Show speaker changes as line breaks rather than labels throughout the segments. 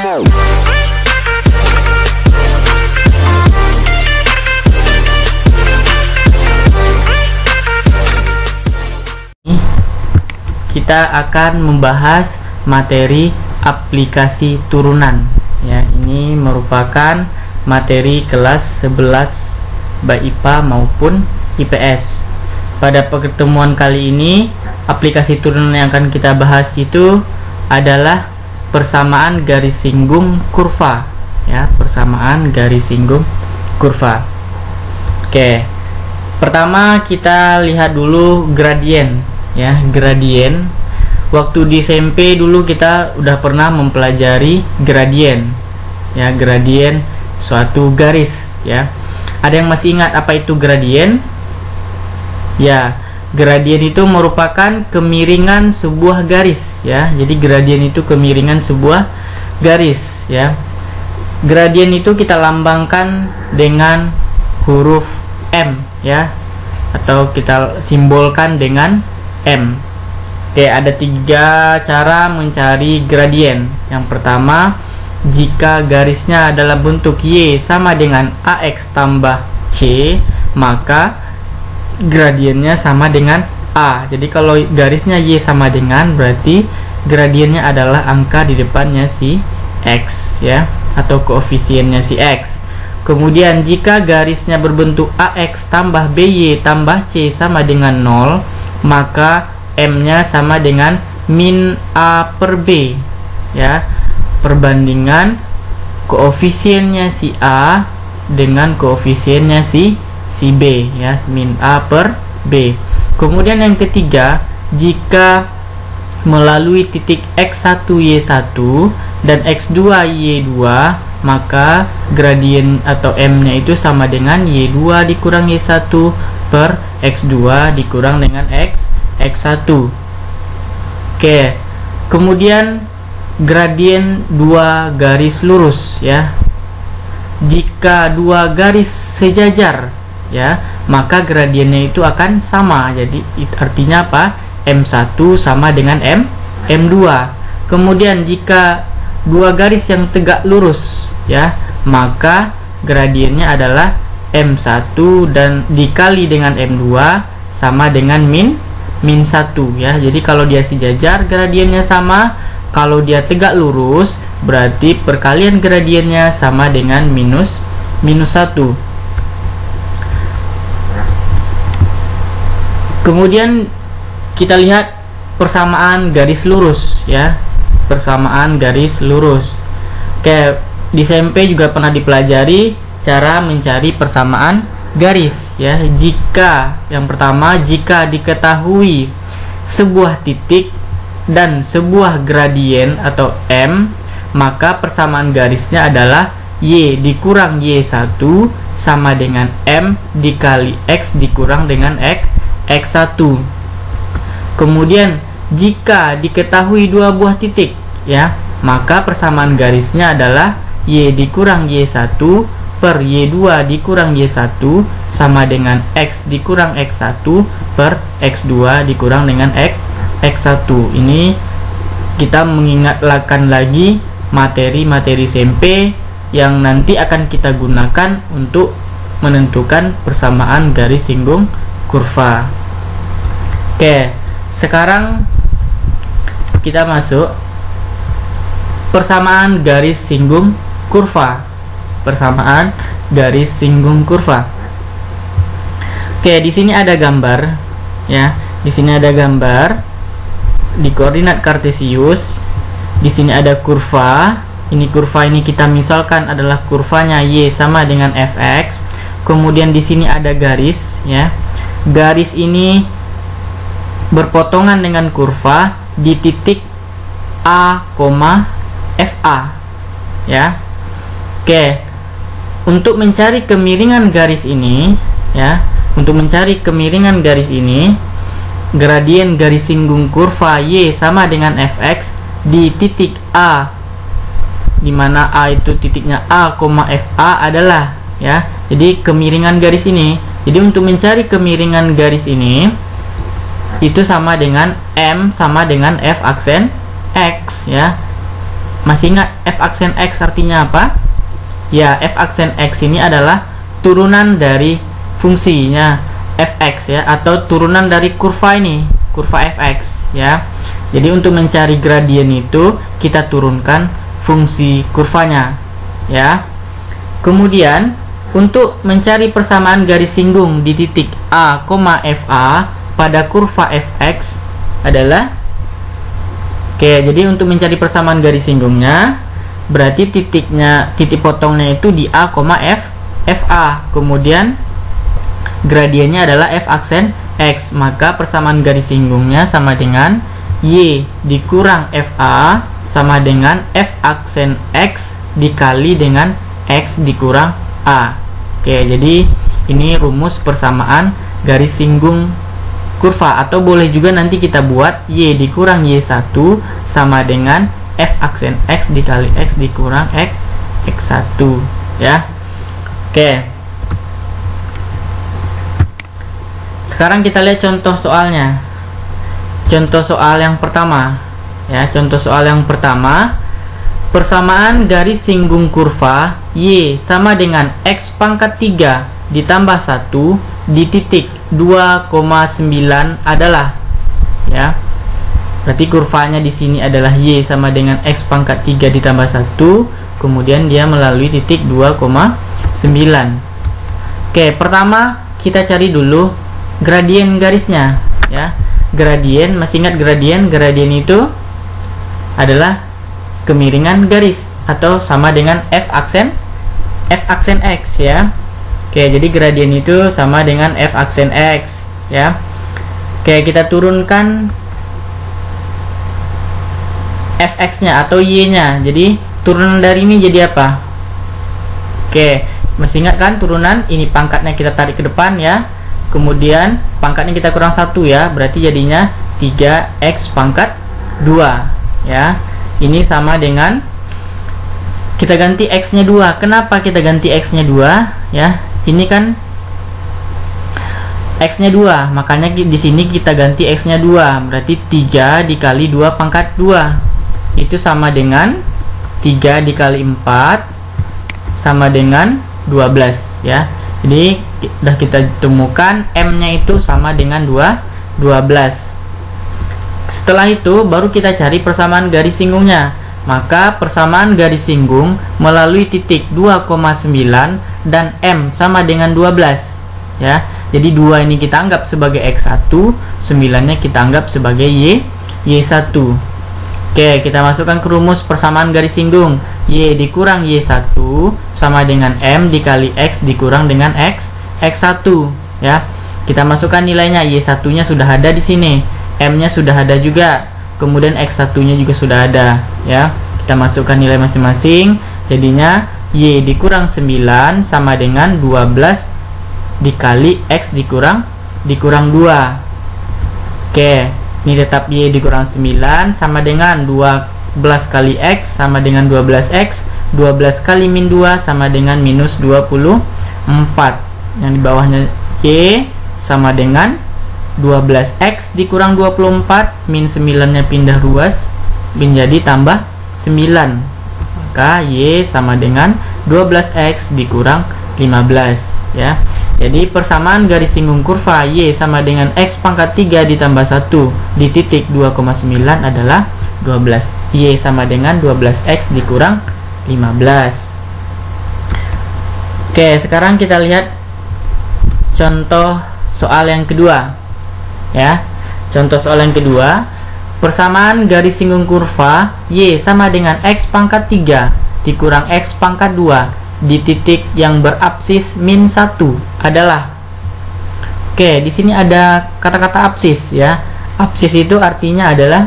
Kita akan membahas materi aplikasi turunan ya. Ini merupakan materi kelas 11 baik IPA maupun IPS. Pada pertemuan kali ini, aplikasi turunan yang akan kita bahas itu adalah persamaan garis singgung kurva ya, persamaan garis singgung kurva. Oke. Pertama kita lihat dulu gradien ya, gradien. Waktu di SMP dulu kita udah pernah mempelajari gradien ya, gradien suatu garis ya. Ada yang masih ingat apa itu gradien? Ya, gradien itu merupakan kemiringan sebuah garis ya. Jadi gradien itu kemiringan sebuah garis ya. Gradien itu kita lambangkan dengan huruf M ya, atau kita simbolkan dengan M. Oke, ada 3 cara mencari gradien. Yang pertama, jika garisnya dalam bentuk Y sama dengan AX tambah C, maka gradiennya sama dengan A. Jadi kalau garisnya Y sama dengan, berarti gradiennya adalah angka di depannya si X ya, atau koefisiennya si X. Kemudian jika garisnya berbentuk AX tambah BY tambah C sama dengan 0, maka M-nya sama dengan min A per B ya, perbandingan koefisiennya si A dengan koefisiennya si B ya, min A per B. Kemudian yang ketiga, jika melalui titik X1 Y1 dan X2 Y2, maka gradien atau M-nya itu sama dengan Y2 dikurang Y1 per X2 dikurang dengan X1. Oke. Kemudian gradien 2 garis lurus ya. Jika 2 garis sejajar ya, maka gradiennya itu akan sama. Jadi artinya apa? M1 sama dengan M2. Kemudian jika 2 garis yang tegak lurus ya, maka gradiennya adalah M1 dan dikali dengan M2 sama dengan min 1 ya. Jadi kalau dia sejajar gradiennya sama, kalau dia tegak lurus berarti perkalian gradiennya sama dengan minus 1. Kemudian kita lihat persamaan garis lurus ya, persamaan garis lurus. Oke, di SMP juga pernah dipelajari cara mencari persamaan garis ya. Jika yang pertama, jika diketahui sebuah titik dan sebuah gradien atau M, maka persamaan garisnya adalah Y dikurang Y1 sama dengan M dikali X dikurang dengan X1. Kemudian jika diketahui 2 buah titik ya, maka persamaan garisnya adalah Y dikurang Y1 per Y2 dikurang Y1 sama dengan X dikurang X1 per X2 dikurang dengan X1. Ini kita mengingatkan lagi materi-materi SMP yang nanti akan kita gunakan untuk menentukan persamaan garis singgung kurva. Oke, sekarang kita masuk persamaan garis singgung kurva. Persamaan garis singgung kurva. Oke, di sini ada gambar ya. Di sini ada gambar di koordinat kartesius. Di sini ada kurva. Ini kurva ini kita misalkan adalah kurvanya Y sama dengan Fx. Kemudian di sini ada garis ya. Garis ini berpotongan dengan kurva di titik A, FA ya. Oke. Untuk mencari kemiringan garis ini ya, untuk mencari kemiringan garis ini, gradien garis singgung kurva Y sama dengan Fx di titik A, di mana A itu titiknya A, FA adalah ya. Jadi kemiringan garis ini. Jadi untuk mencari kemiringan garis ini itu sama dengan M sama dengan F aksen X ya. Masih ingat f aksen x artinya apa? Ya, f aksen x ini adalah turunan dari fungsinya fx ya, atau turunan dari kurva ini, kurva fx ya. Jadi untuk mencari gradien itu kita turunkan fungsi kurvanya ya. Kemudian untuk mencari persamaan garis singgung di titik a, fa pada kurva fx adalah jadi untuk mencari persamaan garis singgungnya berarti titik potongnya itu di a, fa. Kemudian gradiennya adalah f aksen x, maka persamaan garis singgungnya sama dengan y dikurang fa sama dengan f aksen x dikali dengan x dikurang a. Jadi ini rumus persamaan garis singgung kurva, atau boleh juga nanti kita buat y dikurang y1 sama dengan f aksen x dikali x dikurang x1 ya. Sekarang kita lihat contoh soalnya. Contoh soal yang pertama ya, contoh soal yang pertama, persamaan garis singgung kurva y sama dengan x pangkat 3 ditambah 1 di titik 2,9 adalah ya. Berarti kurvanya di sini adalah y sama dengan x pangkat 3 ditambah 1, kemudian dia melalui titik 2,9. Pertama kita cari dulu gradien garisnya ya. Gradien, masih ingat gradien? Gradien itu adalah kemiringan garis atau sama dengan f aksen x ya. Jadi gradien itu sama dengan f aksen x ya. Kita turunkan fx nya atau y nya. Jadi turunan dari ini jadi apa? Masih ingat kan turunan? Ini pangkatnya kita tarik ke depan ya. Kemudian pangkatnya kita kurang 1 ya. Berarti jadinya 3x pangkat 2 ya. Ini sama dengan kita ganti x nya 2. Kenapa kita ganti x nya 2 ya? Ini kan x nya 2, makanya di sini kita ganti x nya 2. Berarti 3 dikali 2 pangkat 2 itu sama dengan 3 dikali 4 sama dengan 12 ya. Jadi sudah kita temukan m nya itu sama dengan 12. Setelah itu baru kita cari persamaan garis singgungnya. Maka persamaan garis singgung melalui titik 2,9 dan m sama dengan 12 ya. Jadi 2 ini kita anggap sebagai x1, 9 nya kita anggap sebagai y1. Kita masukkan ke rumus persamaan garis singgung. Y dikurang y1 sama dengan m dikali x dikurang dengan x1 ya. Kita masukkan nilainya. Y1 nya sudah ada di sini, m nya sudah ada juga, kemudian x1 nya juga sudah ada ya. Kita masukkan nilai masing-masing, jadinya y dikurang 9 sama dengan 12 dikali x dikurang 2. Ini tetap y dikurang 9 sama dengan 12 kali x sama dengan 12x. 12 kali min 2 sama dengan minus 24. Yang di bawahnya y sama dengan 12x dikurang 24, min 9 nya pindah ruas menjadi tambah 9, maka y sama dengan 12x dikurang 15 ya. Jadi persamaan garis singgung kurva y sama dengan x pangkat 3 ditambah 1 di titik 2,9 adalah 12. Y sama dengan 12x dikurang 15. Sekarang kita lihat contoh soal yang kedua ya. Contoh soal yang kedua, persamaan garis singgung kurva y sama dengan x pangkat 3 dikurang x pangkat 2 di titik yang berapsis min 1 adalah. Di sini ada kata-kata apsis ya. Apsis itu artinya adalah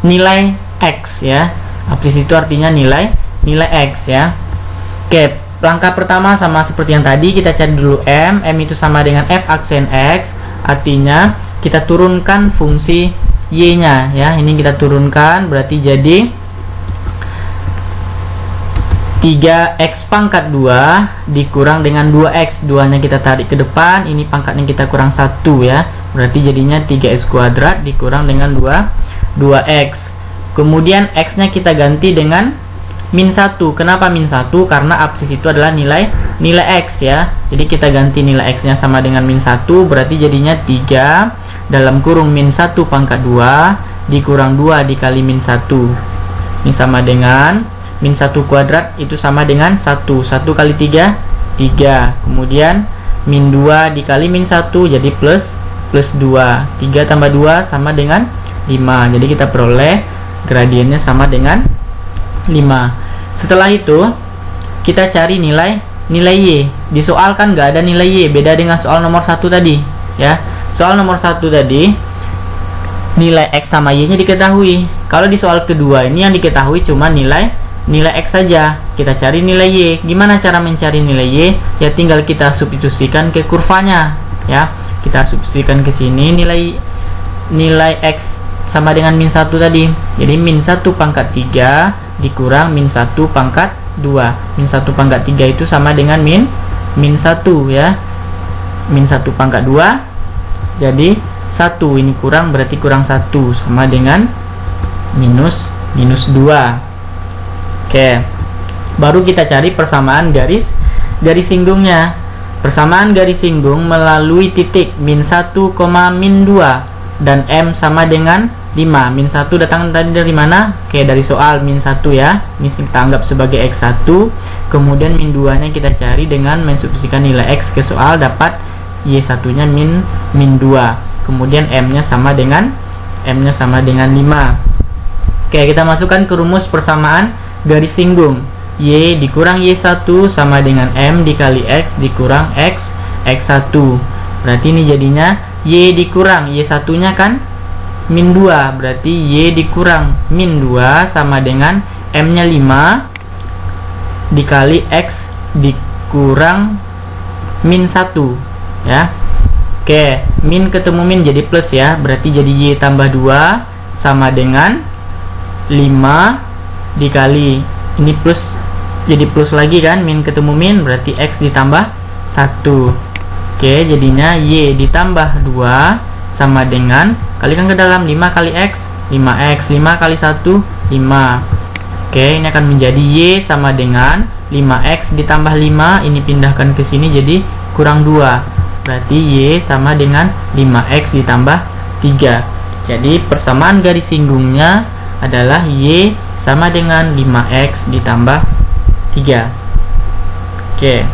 nilai x ya. Apsis itu artinya nilai x ya. Langkah pertama sama seperti yang tadi, kita cari dulu m. M itu sama dengan f aksen x, artinya kita turunkan fungsi y nya ya. Ini kita turunkan, berarti jadi 3x pangkat 2 dikurang dengan 2x. 2 nya kita tarik ke depan, ini pangkatnya kita kurang 1 ya. Berarti jadinya 3x kuadrat dikurang dengan 2x. Kemudian X-nya kita ganti dengan min 1. Kenapa min 1? Karena absis itu adalah nilai X ya. Jadi kita ganti nilai X-nya sama dengan min 1, berarti jadinya 3 dalam kurung min 1 pangkat 2 dikurang 2 dikali min 1. Ini sama dengan min 1 kuadrat itu sama dengan 1. 1 kali 3, 3. Kemudian min 2 dikali min 1 jadi plus 2. 3 tambah 2 sama dengan 5. Jadi kita peroleh gradiennya sama dengan 5. Setelah itu kita cari nilai Y. Di soal kan nggak ada nilai Y, beda dengan soal nomor 1 tadi ya. Soal nomor 1 tadi nilai X sama Y nya diketahui. Kalau di soal kedua ini yang diketahui cuma nilai X saja. Kita cari nilai Y. Gimana cara mencari nilai Y? Ya tinggal kita substitusikan ke kurvanya ya. Kita substitusikan ke sini nilai X sama dengan min 1 tadi. Jadi min 1 pangkat 3 dikurang min 1 pangkat 2. Min 1 pangkat 3 itu sama dengan min 1 ya. Min 1 pangkat 2 jadi 1. Ini kurang berarti kurang 1 sama dengan minus 2. Oke. Baru kita cari persamaan garis singgungnya. Persamaan garis singgung melalui titik min 1, min 2 dan M sama dengan 5. Min 1 datang tadi dari mana? Oke, dari soal min 1 ya. Ini kita anggap sebagai X1. Kemudian min 2 nya kita cari dengan mensubstitusikan nilai X ke soal, dapat Y1 nya min 2. Kemudian M nya sama dengan 5. Oke, kita masukkan ke rumus persamaan garis singgung. Y dikurang Y1 sama dengan M dikali X dikurang X1. Berarti ini jadinya Y dikurang Y1 nya kan min 2, berarti Y dikurang min 2 sama dengan M nya 5 dikali X dikurang min 1 ya. Oke, min ketemu min jadi plus ya, berarti jadi Y tambah 2 sama dengan 5 dikali ini plus jadi plus lagi kan, min ketemu min berarti X ditambah 1. Oke, jadinya Y ditambah 2 sama dengan, kalikan ke dalam 5 kali X 5X, 5 kali 1 5. Oke, ini akan menjadi Y sama dengan 5X ditambah 5, ini pindahkan ke sini jadi kurang 2, berarti Y sama dengan 5X ditambah 3. Jadi persamaan garis singgungnya adalah Y sama dengan 5X ditambah 3. Oke.